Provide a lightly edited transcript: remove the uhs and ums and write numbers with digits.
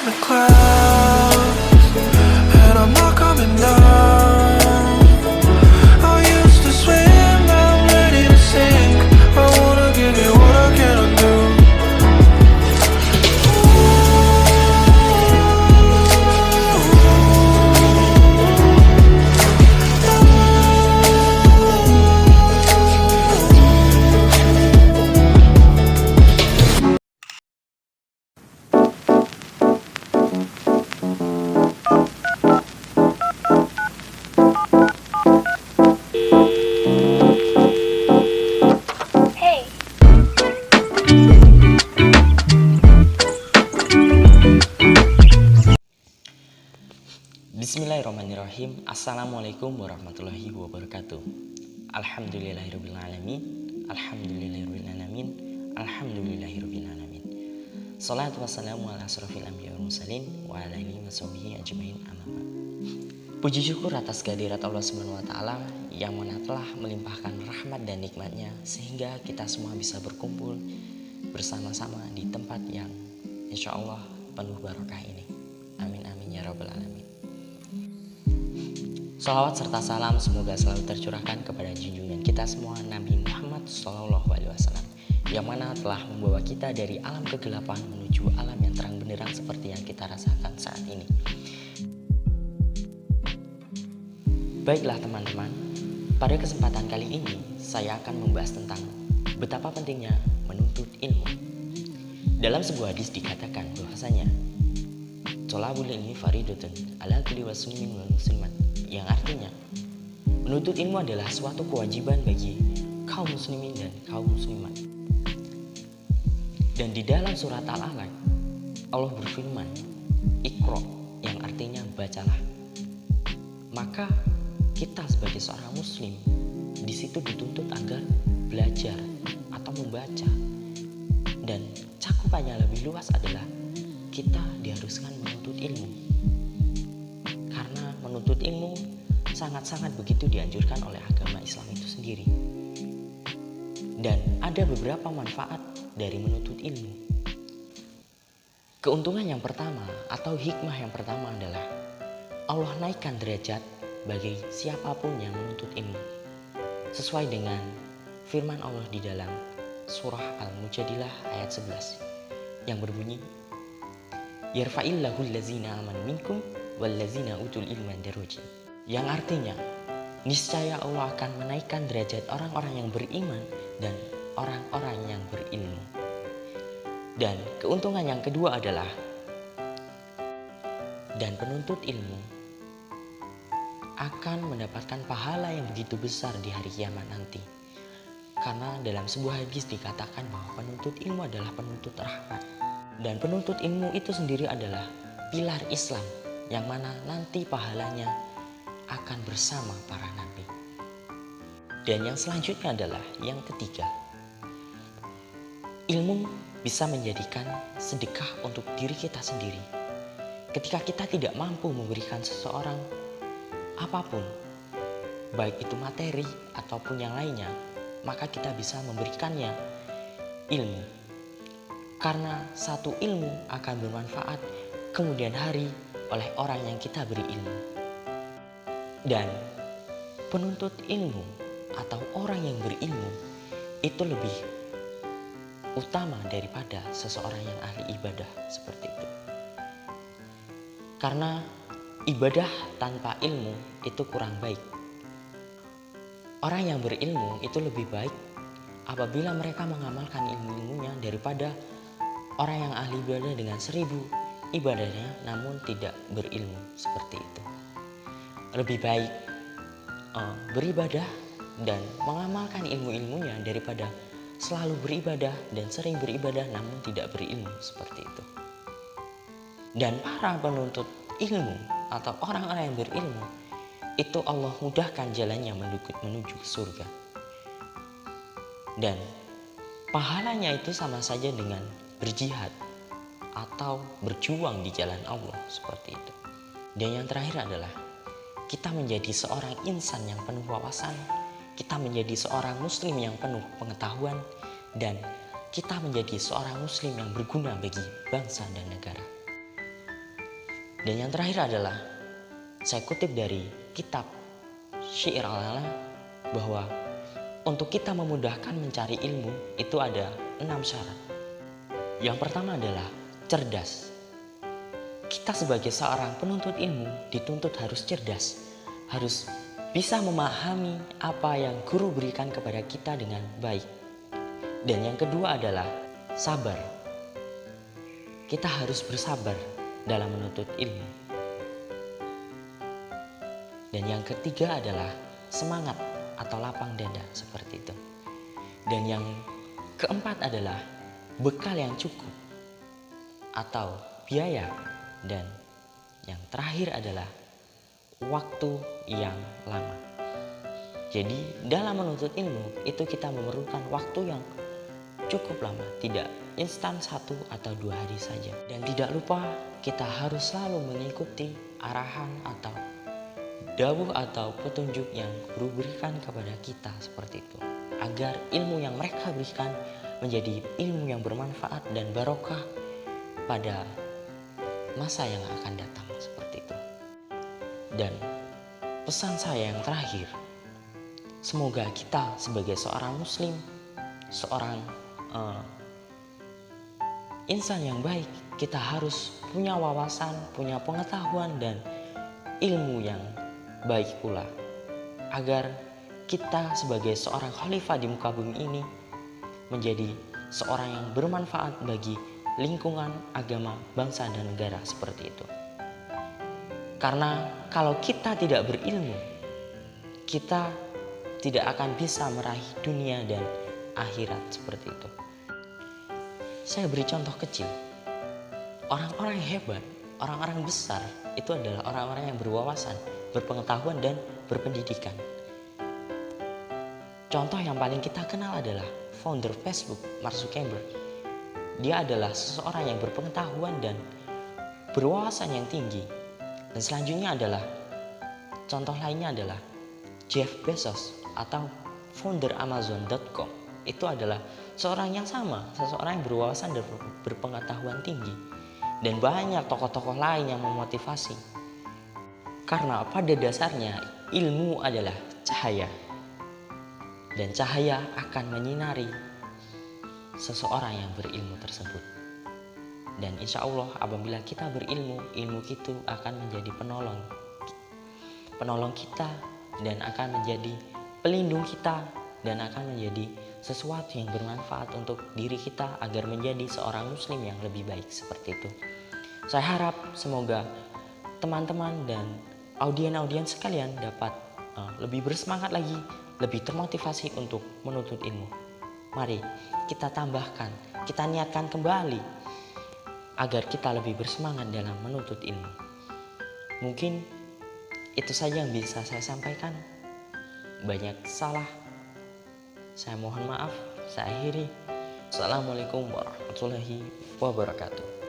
in the clouds, and I'm not coming down. I used to swim, now I'm ready to sink. I wanna give you what I cannot do. Hey, Bismillahirrahmanirrahim. Assalamualaikum warahmatullahi wabarakatuh. Alhamdulillahirrahmanirrahim. Alhamdulillahirrahmanirrahim. Alhamdulillahirrahmanirrahim. Salatu wassalamu ala asrofil anbiya wal mursalin wa ala alihi wa sahbihi ajmain, amma ba'd. Puji syukur atas kehadirat Allah Subhanahu wa taala yang mana telah melimpahkan rahmat dan nikmatnya sehingga kita semua bisa berkumpul bersama-sama di tempat yang insya Allah penuh barokah ini. Amin amin ya rabbal alamin. Salawat serta salam semoga selalu tercurahkan kepada junjungan kita semua Nabi Muhammad SAW yang mana telah membawa kita dari alam kegelapan menuju alam yang terang benderang seperti yang kita rasakan saat ini. Baiklah teman-teman, pada kesempatan kali ini saya akan membahas tentang betapa pentingnya menuntut ilmu. Dalam sebuah hadis dikatakan bahwasanya thalabul ilmi faridatun ala kulli muslimin wal muslimat, yang artinya menuntut ilmu adalah suatu kewajiban bagi kaum muslimin dan kaum muslimat. Dan di dalam surat Al-Alaq Allah berfirman, Iqra, yang artinya bacalah. Maka kita sebagai seorang muslim di situ dituntut agar belajar atau membaca, dan cakupannya lebih luas adalah kita diharuskan menuntut ilmu. Karena menuntut ilmu sangat-sangat begitu dianjurkan oleh agama Islam itu sendiri. Dan ada beberapa manfaat dari menuntut ilmu. Keuntungan yang pertama atau hikmah yang pertama adalah Allah naikkan derajat bagi siapapun yang menuntut ilmu. Sesuai dengan firman Allah di dalam surah Al-Mujadilah ayat 11 yang berbunyi, Yarfa'illahu allazina amanu minkum wallazina utul ilma darajat. Yang artinya, niscaya Allah akan menaikkan derajat orang-orang yang beriman dan orang-orang yang berilmu. Dan keuntungan yang kedua adalah, dan penuntut ilmu akan mendapatkan pahala yang begitu besar di hari kiamat nanti. Karena dalam sebuah hadis dikatakan bahwa penuntut ilmu adalah penuntut rahmat. Dan penuntut ilmu itu sendiri adalah pilar Islam yang mana nanti pahalanya akan bersama para nabi. Dan yang selanjutnya adalah yang ketiga, ilmu bisa menjadikan sedekah untuk diri kita sendiri. Ketika kita tidak mampu memberikan seseorang apapun, baik itu materi ataupun yang lainnya, maka kita bisa memberikannya ilmu. Karena satu ilmu akan bermanfaat kemudian hari oleh orang yang kita beri ilmu. Dan penuntut ilmu atau orang yang berilmu itu lebih utama daripada seseorang yang ahli ibadah seperti itu. Karena ibadah tanpa ilmu itu kurang baik. Orang yang berilmu itu lebih baik apabila mereka mengamalkan ilmu-ilmunya daripada orang yang ahli ibadah dengan 1000 ibadahnya namun tidak berilmu seperti itu. Lebih baik beribadah dan mengamalkan ilmu-ilmunya daripada selalu beribadah dan sering beribadah namun tidak berilmu seperti itu. Dan para penuntut ilmu atau orang-orang yang berilmu itu Allah mudahkan jalannya menuju ke surga. Dan pahalanya itu sama saja dengan berjihad atau berjuang di jalan Allah seperti itu. Dan yang terakhir adalah kita menjadi seorang insan yang penuh wawasan, kita menjadi seorang muslim yang penuh pengetahuan, dan kita menjadi seorang muslim yang berguna bagi bangsa dan negara. Dan yang terakhir adalah saya kutip dari kitab Syair Al-Ala bahwa untuk kita memudahkan mencari ilmu itu ada 6 syarat. Yang pertama adalah cerdas. Kita sebagai seorang penuntut ilmu dituntut harus cerdas, harus bisa memahami apa yang guru berikan kepada kita dengan baik. Dan yang kedua adalah sabar. Kita harus bersabar dalam menuntut ilmu. Dan yang ketiga adalah semangat atau lapang dada seperti itu. Dan yang keempat adalah bekal yang cukup atau biaya. Dan yang terakhir adalah waktu yang lama. Jadi dalam menuntut ilmu itu kita memerlukan waktu yang cukup lama, tidak instan 1 atau 2 hari saja. Dan tidak lupa kita harus selalu mengikuti arahan atau dawuh atau petunjuk yang guru berikan kepada kita seperti itu, agar ilmu yang mereka berikan menjadi ilmu yang bermanfaat dan barokah pada masa yang akan datang seperti itu. Dan pesan saya yang terakhir, semoga kita sebagai seorang muslim, seorang insan yang baik, kita harus punya wawasan, punya pengetahuan dan ilmu yang baik pula, agar kita sebagai seorang khalifah di muka bumi ini menjadi seorang yang bermanfaat bagi lingkungan, agama, bangsa, dan negara seperti itu. Karena kalau kita tidak berilmu, kita tidak akan bisa meraih dunia dan akhirat seperti itu. Saya beri contoh kecil. Orang-orang yang hebat, orang-orang besar itu adalah orang-orang yang berwawasan, berpengetahuan, dan berpendidikan. Contoh yang paling kita kenal adalah founder Facebook, Mark Zuckerberg. Dia adalah seseorang yang berpengetahuan dan berwawasan yang tinggi. Dan selanjutnya adalah, contoh lainnya adalah Jeff Bezos atau founder Amazon.com. Itu adalah seorang yang sama, seseorang yang berwawasan dan berpengetahuan tinggi. Dan banyak tokoh-tokoh lain yang memotivasi. Karena pada dasarnya ilmu adalah cahaya. Dan cahaya akan menyinari seseorang yang berilmu tersebut. Dan insya Allah apabila kita berilmu, ilmu itu akan menjadi penolong kita, dan akan menjadi pelindung kita, dan akan menjadi sesuatu yang bermanfaat untuk diri kita agar menjadi seorang muslim yang lebih baik seperti itu. Saya harap semoga teman-teman dan audien-audien sekalian dapat lebih bersemangat lagi, lebih termotivasi untuk menuntut ilmu. Mari kita tambahkan, kita niatkan kembali agar kita lebih bersemangat dalam menuntut ilmu. Mungkin itu saja yang bisa saya sampaikan. Banyak salah, saya mohon maaf. Saya akhiri. Assalamualaikum warahmatullahi wabarakatuh.